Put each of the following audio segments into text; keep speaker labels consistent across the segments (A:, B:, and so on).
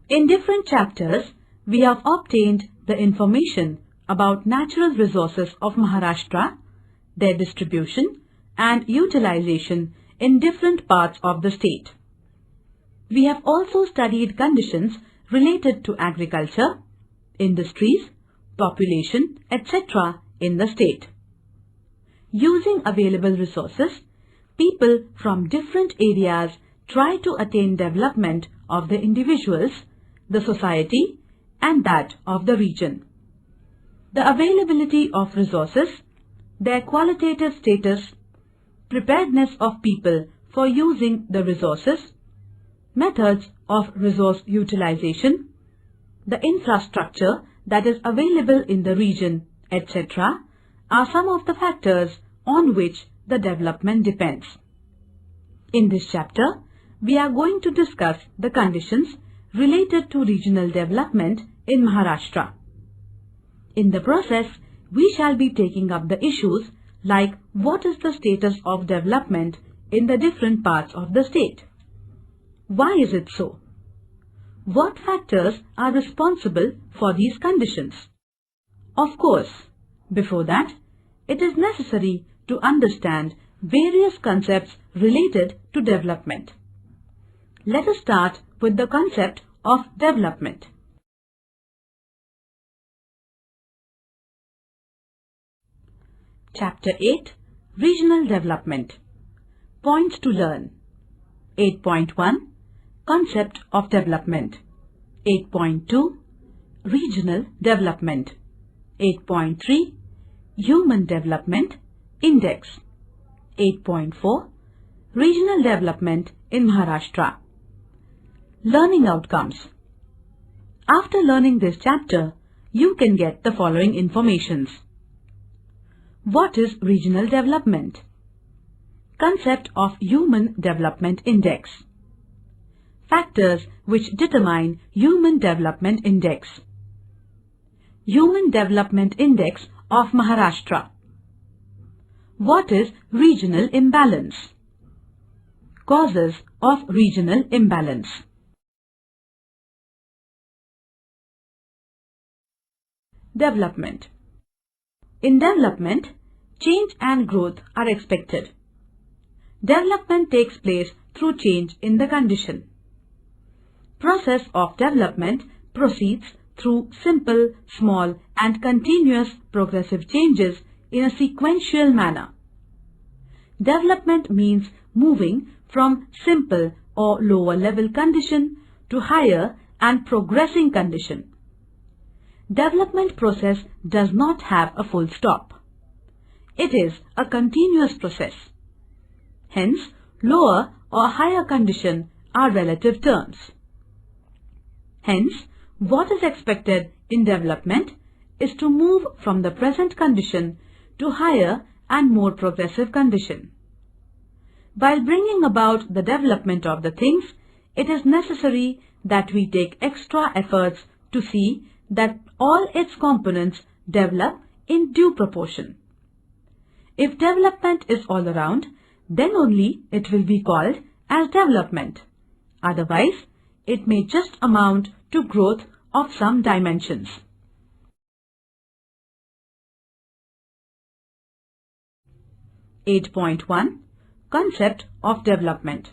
A: In different chapters, we have obtained the information about natural resources of Maharashtra, their distribution and utilization in different parts of the state. We have also studied conditions related to agriculture, industries, population, etc. in the state. Using available resources, people from different areas try to attain development of the individuals, the society, and that of the region. The availability of resources, their qualitative status, preparedness of people for using the resources, methods of resource utilization, the infrastructure that is available in the region, etc. are some of the factors on which the development depends. In this chapter, we are going to discuss the conditions related to regional development in Maharashtra. In the process, we shall be taking up the issues like what is the status of development in the different parts of the state? Why is it so? What factors are responsible for these conditions? Of course, before that, it is necessary to understand various concepts related to development. Let us start with the concept of development. Chapter 8, Regional Development. Points to learn. 8.1, Concept of Development. 8.2, Regional Development. 8.3, Human Development Index. 8.4, Regional Development in Maharashtra. Learning outcomes. After learning this chapter, you can get the following informations. What is regional development? Concept of Human Development Index. Factors which determine Human Development Index. Human Development Index of Maharashtra. What is regional imbalance? Causes of regional imbalance. Development. In development, change and growth are expected. Development takes place through change in the condition. Process of development proceeds through simple, small and continuous progressive changes in a sequential manner. Development means moving from simple or lower level condition to higher and progressing condition. Development process does not have a full stop. It is a continuous process. Hence, lower or higher condition are relative terms. Hence, what is expected in development is to move from the present condition to higher and more progressive condition. While bringing about the development of the things, it is necessary that we take extra efforts to see that all its components develop in due proportion. If development is all around, then only it will be called as development. Otherwise, it may just amount to growth of some dimensions. (8.1) Concept of development.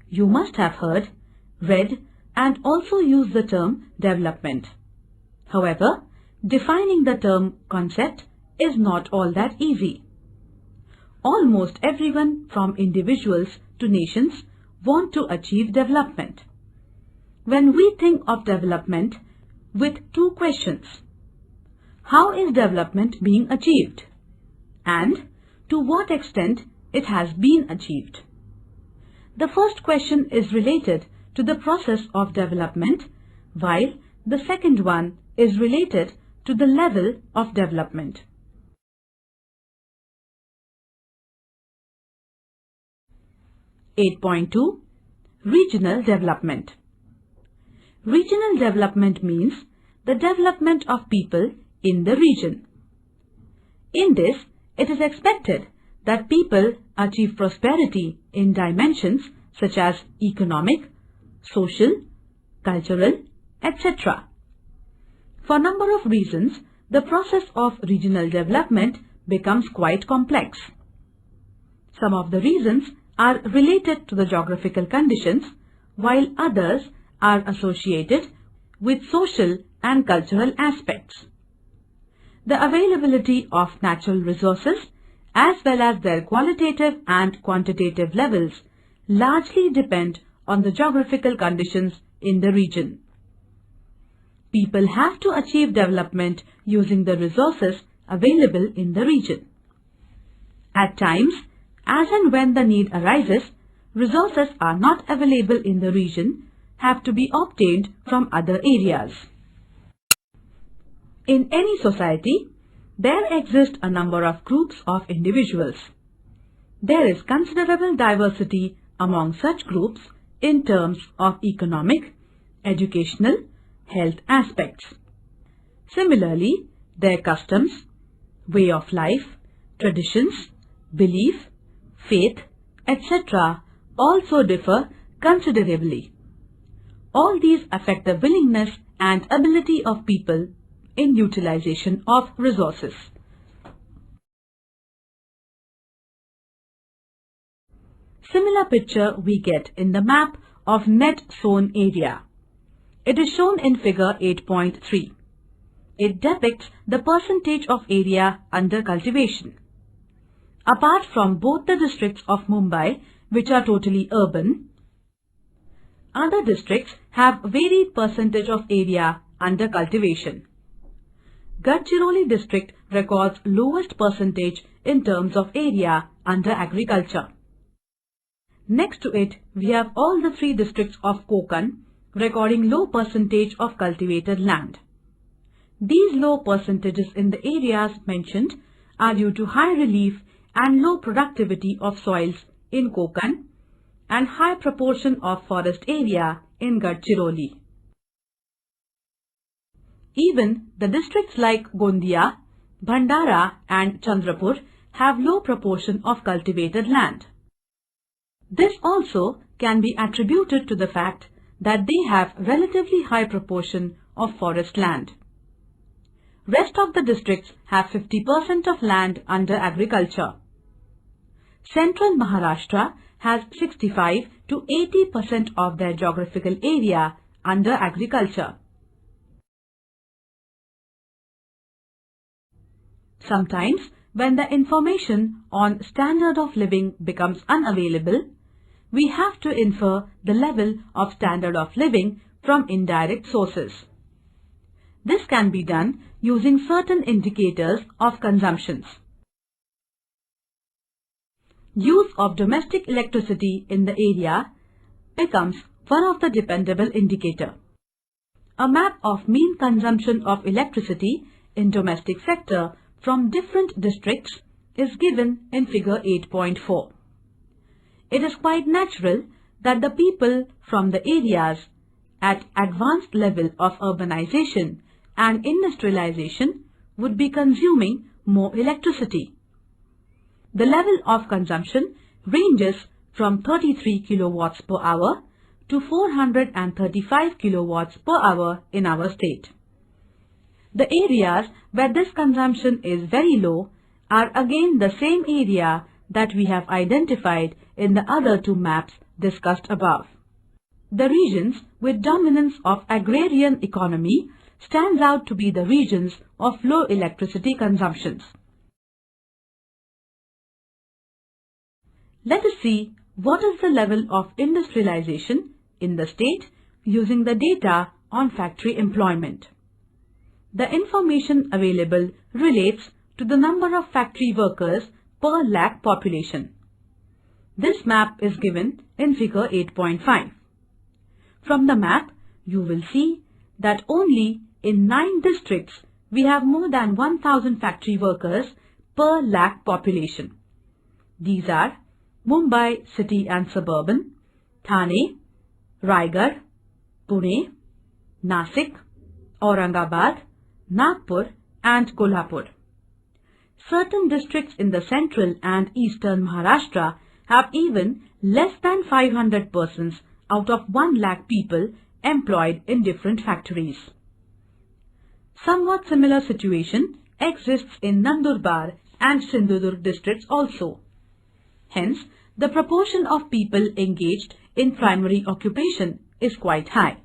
A: You must have heard, read and also used the term development. However, defining the term concept is not all that easy. Almost everyone from individuals to nations want to achieve development. When we think of development with two questions, how is development being achieved? And to what extent it has been achieved? The first question is related to the process of development, while the second one is related to the level of development. (8.2) Regional Development. Regional development means the development of people in the region. In this, it is expected that people achieve prosperity in dimensions such as economic, social, cultural, etc. For a number of reasons, the process of regional development becomes quite complex. Some of the reasons are related to the geographical conditions, while others are associated with social and cultural aspects. The availability of natural resources as well as their qualitative and quantitative levels largely depend on the geographical conditions in the region. People have to achieve development using the resources available in the region. At times, as and when the need arises, resources are not available in the region, have to be obtained from other areas. In any society, there exist a number of groups of individuals. There is considerable diversity among such groups in terms of economic, educational, health aspects. Similarly, their customs, way of life, traditions, belief, faith, etc. also differ considerably. All these affect the willingness and ability of people in utilization of resources. Similar picture we get in the map of net sown area. It is shown in figure 8.3. It depicts the percentage of area under cultivation. Apart from both the districts of Mumbai, which are totally urban, other districts have varied percentage of area under cultivation. Gadchiroli district records lowest percentage in terms of area under agriculture. Next to it, we have all the three districts of Konkan recording low percentage of cultivated land. These low percentages in the areas mentioned are due to high relief and low productivity of soils in Konkan and high proportion of forest area in Gadchiroli. Even the districts like Gondia, Bhandara and Chandrapur have low proportion of cultivated land. This also can be attributed to the fact that they have relatively high proportion of forest land. Rest of the districts have 50% of land under agriculture. Central Maharashtra has 65 to 80% of their geographical area under agriculture. Sometimes, when the information on standard of living becomes unavailable, we have to infer the level of standard of living from indirect sources. This can be done using certain indicators of consumptions. Use of domestic electricity in the area becomes one of the dependable indicator. A map of mean consumption of electricity in domestic sector from different districts is given in figure 8.4. It is quite natural that the people from the areas at advanced level of urbanization and industrialization would be consuming more electricity. The level of consumption ranges from 33 kilowatts per hour to 435 kilowatts per hour in our state. The areas where this consumption is very low are again the same area that we have identified in the other two maps discussed above. The regions with dominance of agrarian economy stands out to be the regions of low electricity consumptions. Let us see what is the level of industrialization in the state using the data on factory employment. The information available relates to the number of factory workers per lakh population. This map is given in figure 8.5. From the map, you will see that only in 9 districts we have more than 1,000 factory workers per lakh population. These are Mumbai city and suburban, Thane, Raigad, Pune, Nasik, Aurangabad, Nagpur and Kolhapur. Certain districts in the central and eastern Maharashtra have even less than 500 persons out of 1 lakh people employed in different factories. Somewhat similar situation exists in Nandurbar and Sindhudurg districts also. Hence, the proportion of people engaged in primary occupation is quite high.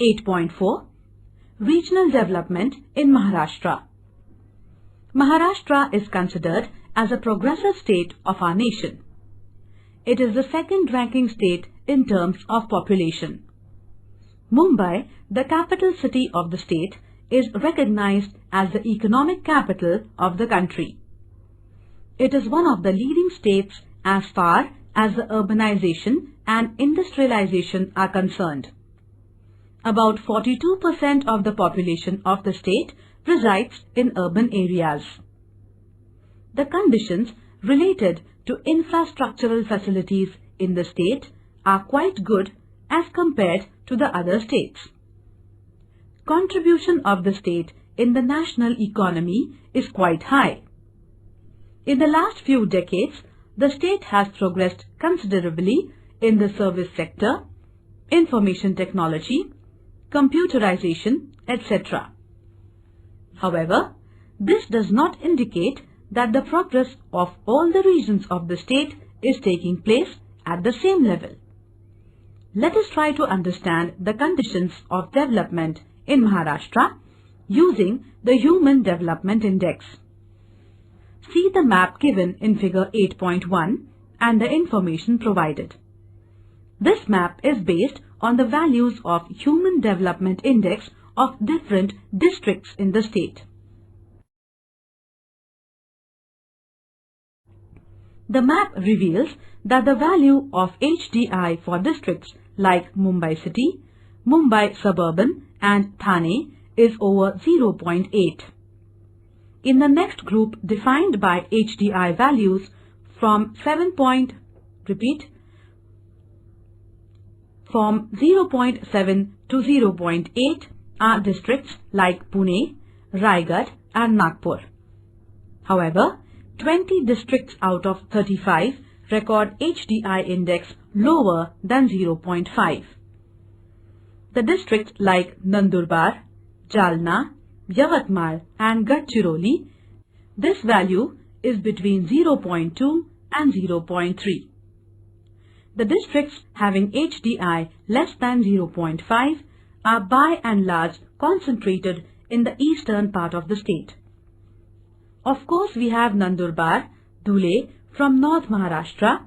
A: (8.4) Regional development in Maharashtra. Maharashtra is considered as a progressive state of our nation. It is the second ranking state in terms of population. Mumbai, the capital city of the state, is recognized as the economic capital of the country. It is one of the leading states as far as the urbanization and industrialization are concerned. About 42% of the population of the state resides in urban areas. The conditions related to infrastructural facilities in the state are quite good as compared to the other states. Contribution of the state in the national economy is quite high. In the last few decades, the state has progressed considerably in the service sector, information technology, computerization, etc. However, this does not indicate that the progress of all the regions of the state is taking place at the same level. Let us try to understand the conditions of development in Maharashtra using the Human Development Index. See the map given in figure 8.1 and the information provided. This map is based on the values of Human Development Index of different districts in the state. The map reveals that the value of HDI for districts like Mumbai City, Mumbai Suburban and Thane is over 0.8. In the next group defined by HDI values from 0.7 to 0.8 are districts like Pune, Raigad and Nagpur. However, 20 districts out of 35 record HDI index lower than 0.5. The districts like Nandurbar, Jalna, Yavatmal and Gadchiroli, this value is between 0.2 and 0.3. The districts having HDI less than 0.5 are by and large concentrated in the eastern part of the state. Of course, we have Nandurbar, Dhule from North Maharashtra,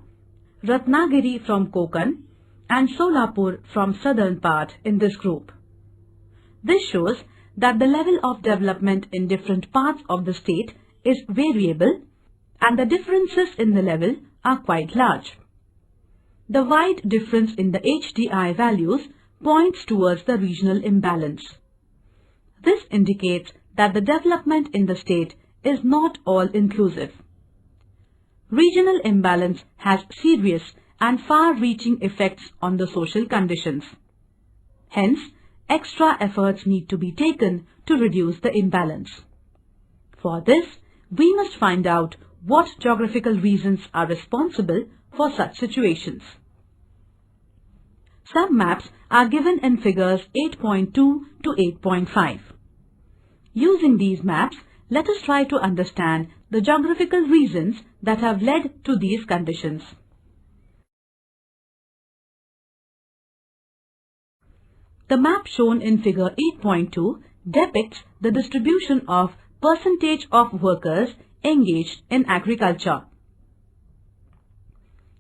A: Ratnagiri from Konkan and Solapur from southern part in this group. This shows that the level of development in different parts of the state is variable and the differences in the level are quite large. The wide difference in the HDI values points towards the regional imbalance. This indicates that the development in the state is not all-inclusive. Regional imbalance has serious and far-reaching effects on the social conditions. Hence, extra efforts need to be taken to reduce the imbalance. For this, we must find out what geographical reasons are responsible for such situations. Some maps are given in figures 8.2 to 8.5. Using these maps, let us try to understand the geographical reasons that have led to these conditions. The map shown in figure 8.2 depicts the distribution of percentage of workers engaged in agriculture.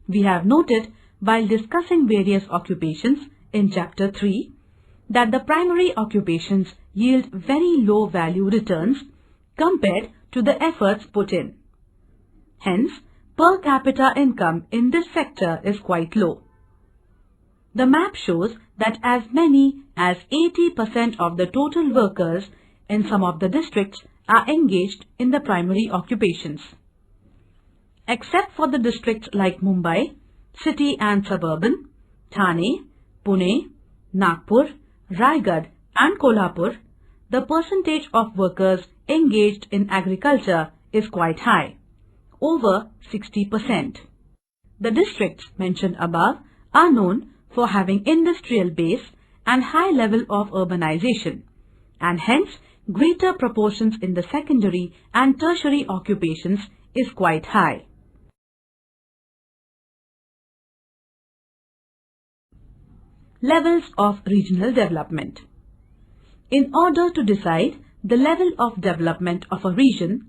A: We have noted while discussing various occupations in chapter 3 that the primary occupations yield very low value returns compared to the efforts put in. Hence, per capita income in this sector is quite low. The map shows that as many as 80% of the total workers in some of the districts are engaged in the primary occupations. Except for the districts like Mumbai, City and Suburban, Thane, Pune, Nagpur, Raigad and Kolhapur, the percentage of workers engaged in agriculture is quite high, over 60%. The districts mentioned above are known for having industrial base and high level of urbanization, and hence greater proportions in the secondary and tertiary occupations is quite high. Levels of regional development. In order to decide the level of development of a region,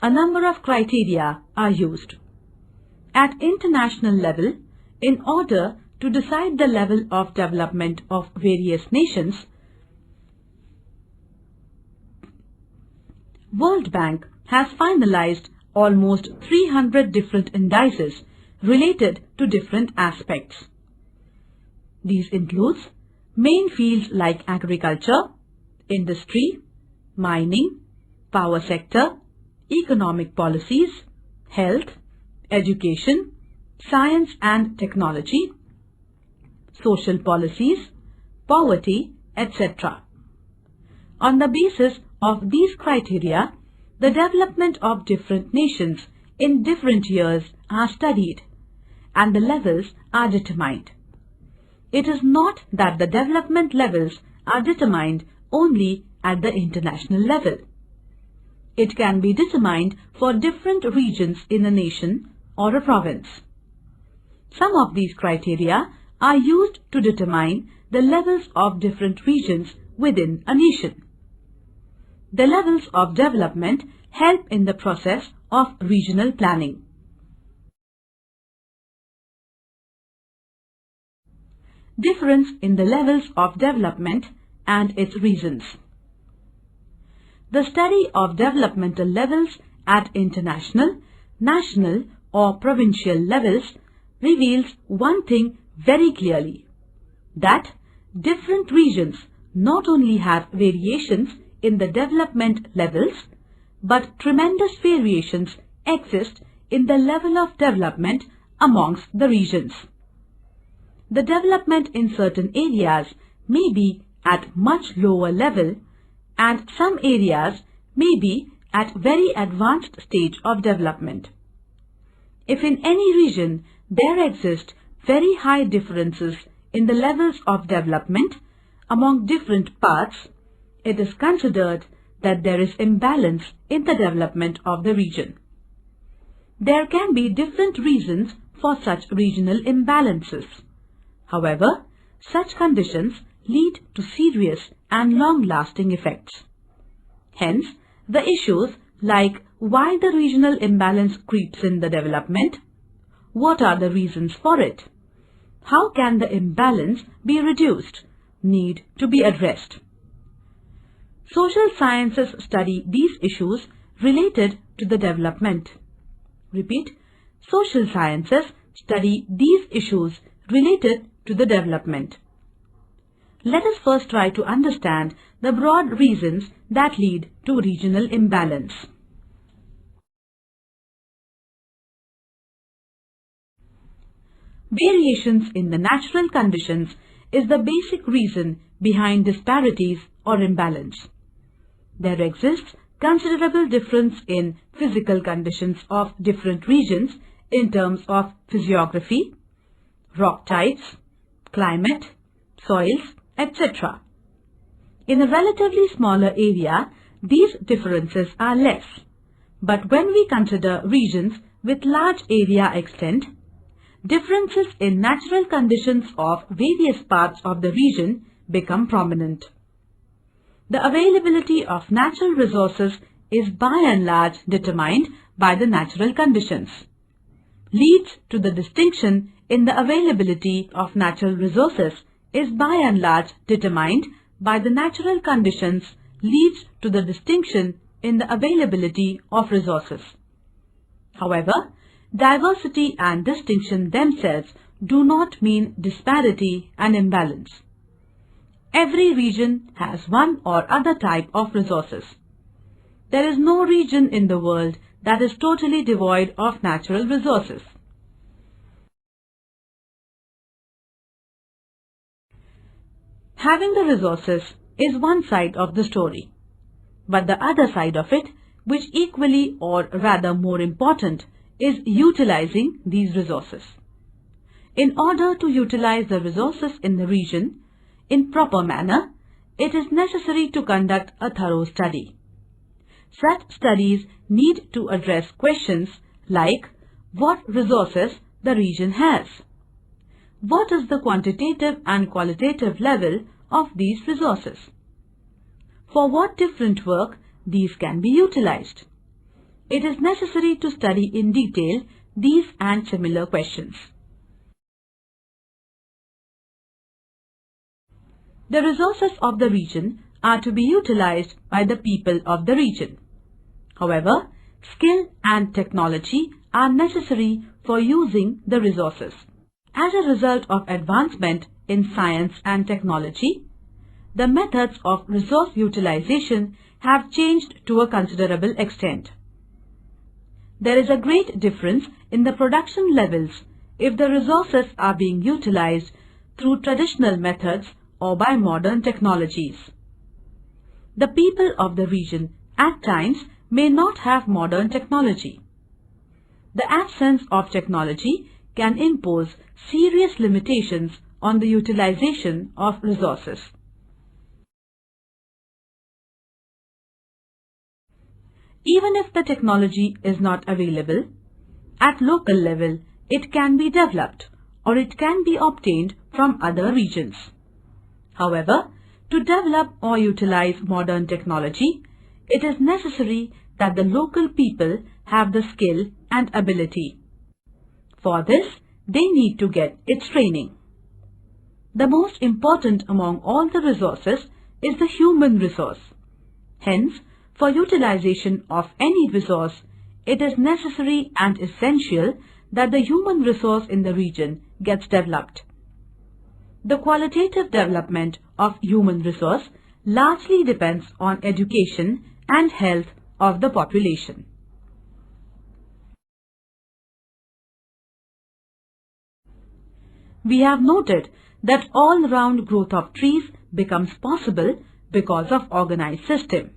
A: a number of criteria are used. At international level, in order to decide the level of development of various nations, World Bank has finalized almost 300 different indices related to different aspects. These include main fields like agriculture, industry, mining, power sector, economic policies, health, education, science and technology, social policies, poverty, etc. On the basis of these criteria, the development of different nations in different years are studied and the levels are determined. It is not that the development levels are determined only at the international level. It can be determined for different regions in a nation or a province. Some of these criteria are used to determine the levels of different regions within a nation. The levels of development help in the process of regional planning. Difference in the levels of development and its reasons. The study of developmental levels at international, national or provincial levels reveals one thing very clearly, that different regions not only have variations in the development levels, but tremendous variations exist in the level of development amongst the regions. The development in certain areas may be at much lower level and some areas may be at very advanced stage of development. If in any region there exist very high differences in the levels of development among different parts, it is considered that there is imbalance in the development of the region. There can be different reasons for such regional imbalances. However, such conditions lead to serious and long-lasting effects. Hence, the issues like why the regional imbalance creeps in the development, what are the reasons for it, how can the imbalance be reduced, need to be addressed. Social sciences study these issues related to the development. Repeat, social sciences study these issues related to the development. Let us first try to understand the broad reasons that lead to regional imbalance. Variations in the natural conditions is the basic reason behind disparities or imbalance. There exists considerable difference in physical conditions of different regions in terms of physiography, rock types, climate, soils, etc. In a relatively smaller area, these differences are less. But when we consider regions with large area extent, differences in natural conditions of various parts of the region become prominent. The availability of natural resources is by and large determined by the natural conditions. Leads to the distinction in the availability of natural resources is by and large determined by the natural conditions leads to the distinction in the availability of resources. However, diversity and distinction themselves do not mean disparity and imbalance. Every region has one or other type of resources. There is no region in the world that is totally devoid of natural resources. Having the resources is one side of the story, but the other side of it, which equally or rather more important, is utilizing these resources. In order to utilize the resources in the region in proper manner, it is necessary to conduct a thorough study. Such studies need to address questions like what resources the region has. What is the quantitative and qualitative level of these resources? For what different work these can be utilized? It is necessary to study in detail these and similar questions. The resources of the region are to be utilized by the people of the region. However, skill and technology are necessary for using the resources. As a result of advancement in science and technology, the methods of resource utilization have changed to a considerable extent. There is a great difference in the production levels if the resources are being utilized through traditional methods or by modern technologies. The people of the region at times may not have modern technology. The absence of technology can impose serious limitations on the utilization of resources. Even if the technology is not available, at local level it can be developed or it can be obtained from other regions. However, to develop or utilize modern technology, it is necessary that the local people have the skill and ability. For this, they need to get its training. The most important among all the resources is the human resource. Hence, for utilization of any resource, it is necessary and essential that the human resource in the region gets developed. The qualitative development of human resource largely depends on education and health of the population. We have noted that all-round growth of trees becomes possible because of organized system.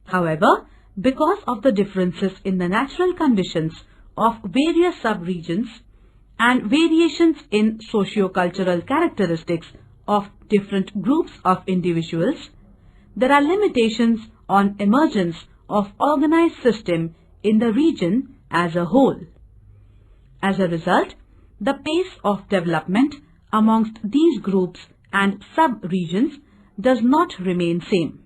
A: However, because of the differences in the natural conditions of various sub-regions and variations in socio-cultural characteristics of different groups of individuals, there are limitations on emergence of organized system in the region as a whole. As a result, the pace of development amongst these groups and sub-regions does not remain same.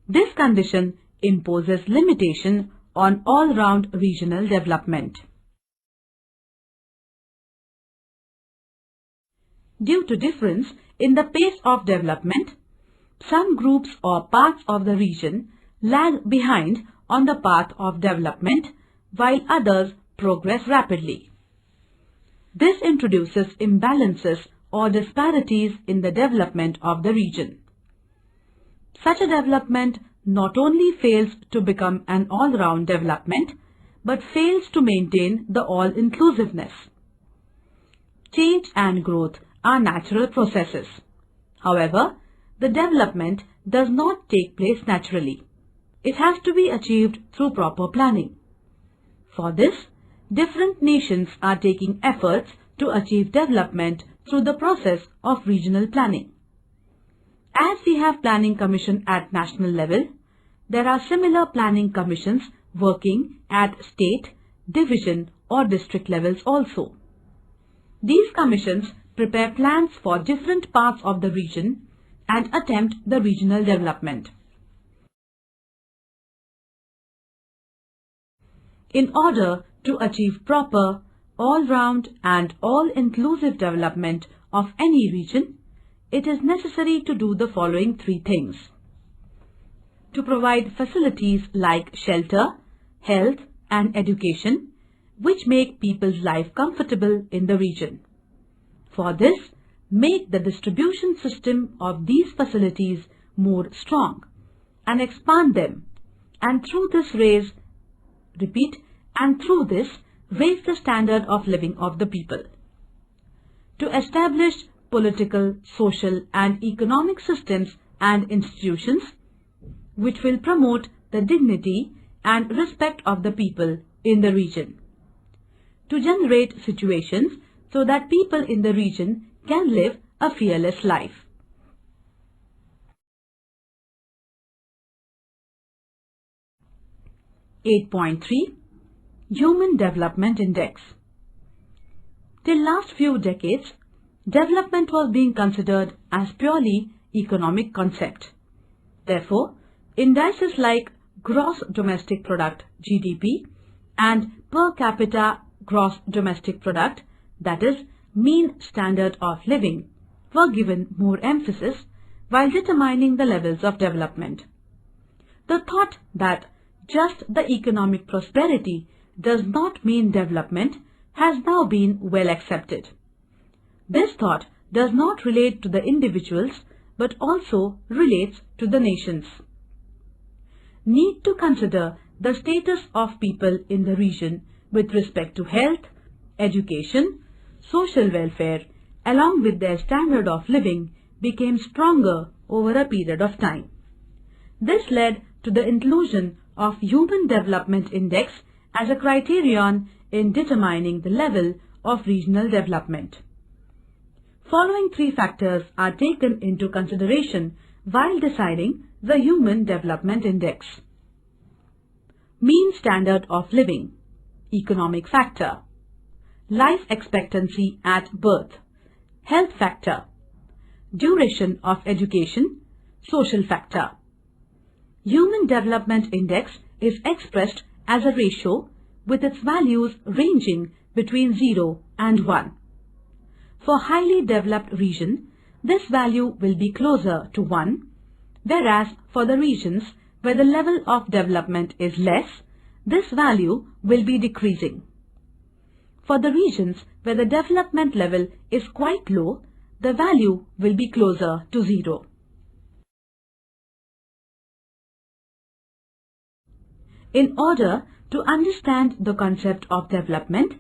A: This condition imposes limitation on all-round regional development. Due to difference in the pace of development, some groups or parts of the region lag behind on the path of development while others progress rapidly. This introduces imbalances or disparities in the development of the region. Such a development not only fails to become an all-round development, but fails to maintain the all-inclusiveness. Change and growth are natural processes. However, the development does not take place naturally. It has to be achieved through proper planning. For this, different nations are taking efforts to achieve development through the process of regional planning. As we have planning commission at national level, there are similar planning commissions working at state, division or district levels also. These commissions prepare plans for different parts of the region and attempt the regional development. In order to achieve proper, all-round and all-inclusive development of any region, it is necessary to do the following three things. To provide facilities like shelter, health and education, which make people's life comfortable in the region. For this, make the distribution system of these facilities more strong and expand them, and through this raise the standard of living of the people. To establish political, social and economic systems and institutions which will promote the dignity and respect of the people in the region. To generate situations so that people in the region can live a fearless life. (8.3) Human Development Index. Till last few decades, development was being considered as purely economic concept. Therefore, indices like Gross Domestic Product (GDP) and Per Capita Gross Domestic Product, that is, mean standard of living, were given more emphasis while determining the levels of development. The thought that just the economic prosperity does not mean development has now been well accepted. This thought does not relate to the individuals but also relates to the nations. Need to consider the status of people in the region with respect to health, education, social welfare, along with their standard of living became stronger over a period of time. This led to the inclusion of Human Development Index as a criterion in determining the level of regional development. Following three factors are taken into consideration while deciding the Human Development Index. Mean standard of living, economic factor, life expectancy at birth, health factor, duration of education, social factor. Human Development Index is expressed as a ratio with its values ranging between 0 and 1. For highly developed region, this value will be closer to 1, whereas for the regions where the level of development is less, this value will be decreasing. For the regions where the development level is quite low, the value will be closer to 0. In order to understand the concept of development,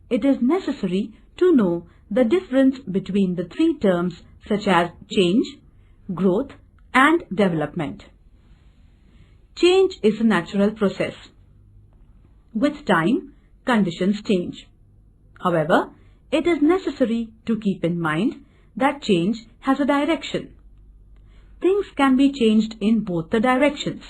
A: it is necessary to know the difference between the three terms such as change, growth, and development. Change is a natural process. With time, conditions change. However, it is necessary to keep in mind that change has a direction. Things can be changed in both the directions.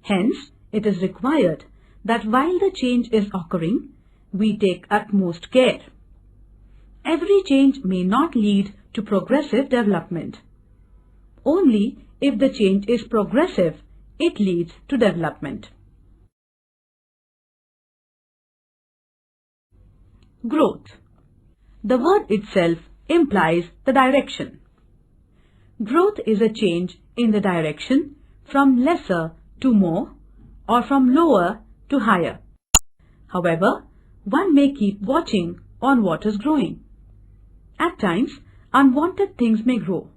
A: Hence, it is required that while the change is occurring, we take utmost care. Every change may not lead to progressive development. Only if the change is progressive, it leads to development. Growth. The word itself implies the direction. Growth is a change in the direction from lesser to more or from lower to higher. However, one may keep watching on what is growing. At times, unwanted things may grow.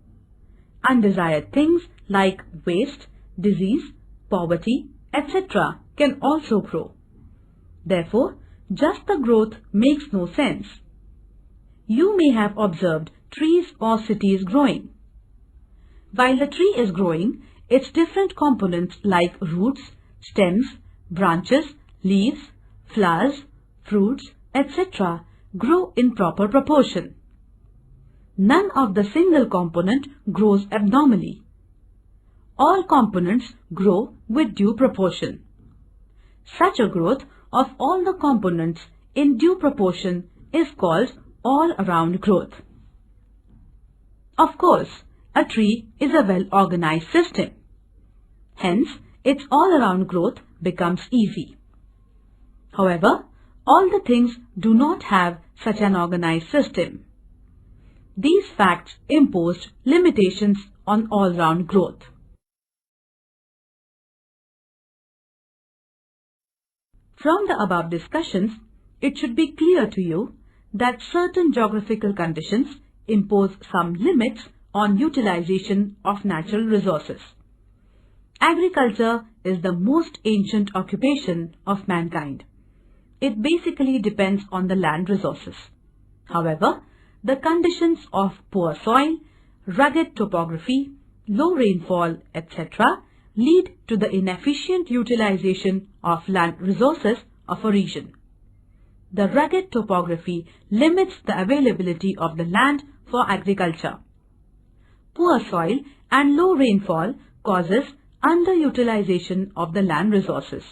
A: Undesired things like waste, disease, poverty, etc. can also grow. Therefore, just the growth makes no sense. You may have observed trees or cities growing. While the tree is growing, its different components like roots, stems, branches, leaves, flowers, fruits, etc. grow in proper proportion. None of the single component grows abnormally. All components grow with due proportion. Such a growth of all the components in due proportion is called all-around growth. Of course, a tree is a well-organized system. Hence, its all-around growth becomes easy. However, all the things do not have such an organized system. These facts imposed limitations on all-round growth. From the above discussions, it should be clear to you that certain geographical conditions impose some limits on utilization of natural resources. Agriculture is the most ancient occupation of mankind. It basically depends on the land resources. However, the conditions of poor soil, rugged topography, low rainfall, etc. lead to the inefficient utilization of land resources of a region. the rugged topography limits the availability of the land for agriculture. Poor soil and low rainfall causes underutilization of the land resources.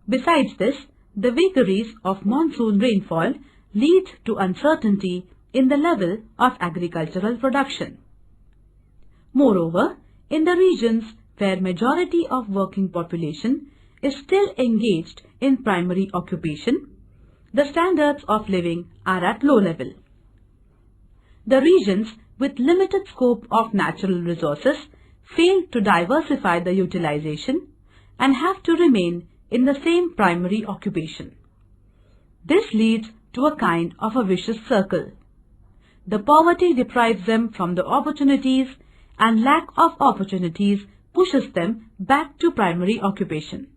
A: Besides this, the vagaries of monsoon rainfall lead to uncertainty in the level of agricultural production. Moreover, in the regions where majority of working population is still engaged in primary occupation, the standards of living are at low level. The regions with limited scope of natural resources fail to diversify the utilization and have to remain in the same primary occupation. This leads to a kind of a vicious circle. The poverty deprives them from the opportunities, and lack of opportunities pushes them back to primary occupation.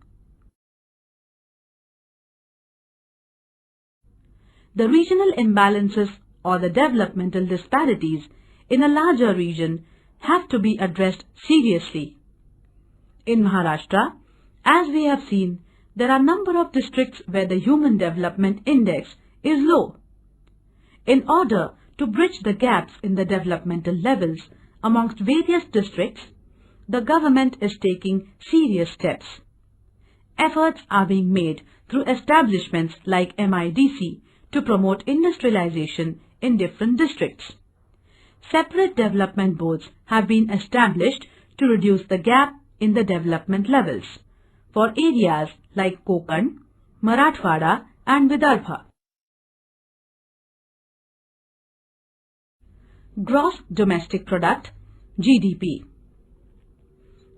A: The regional imbalances or the developmental disparities in a larger region have to be addressed seriously. In Maharashtra, as we have seen, there are a number of districts where the Human Development Index is low. In order to bridge the gaps in the developmental levels amongst various districts, the government is taking serious steps. Efforts are being made through establishments like MIDC to promote industrialization in different districts. Separate development boards have been established to reduce the gap in the development levels for areas like Konkan, Marathwada and Vidarbha. Gross Domestic Product, GDP.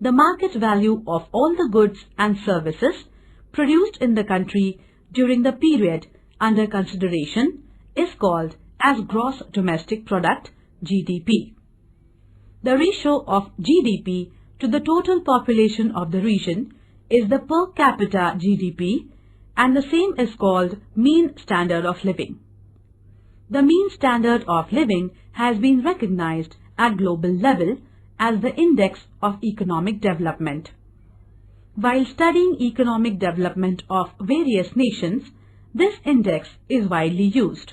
A: The market value of all the goods and services produced in the country during the period under consideration is called as Gross Domestic Product, GDP. The ratio of GDP to the total population of the region is the per capita GDP, and the same is called mean standard of living. The mean standard of living has been recognized at global level as the index of economic development. While studying economic development of various nations, this index is widely used.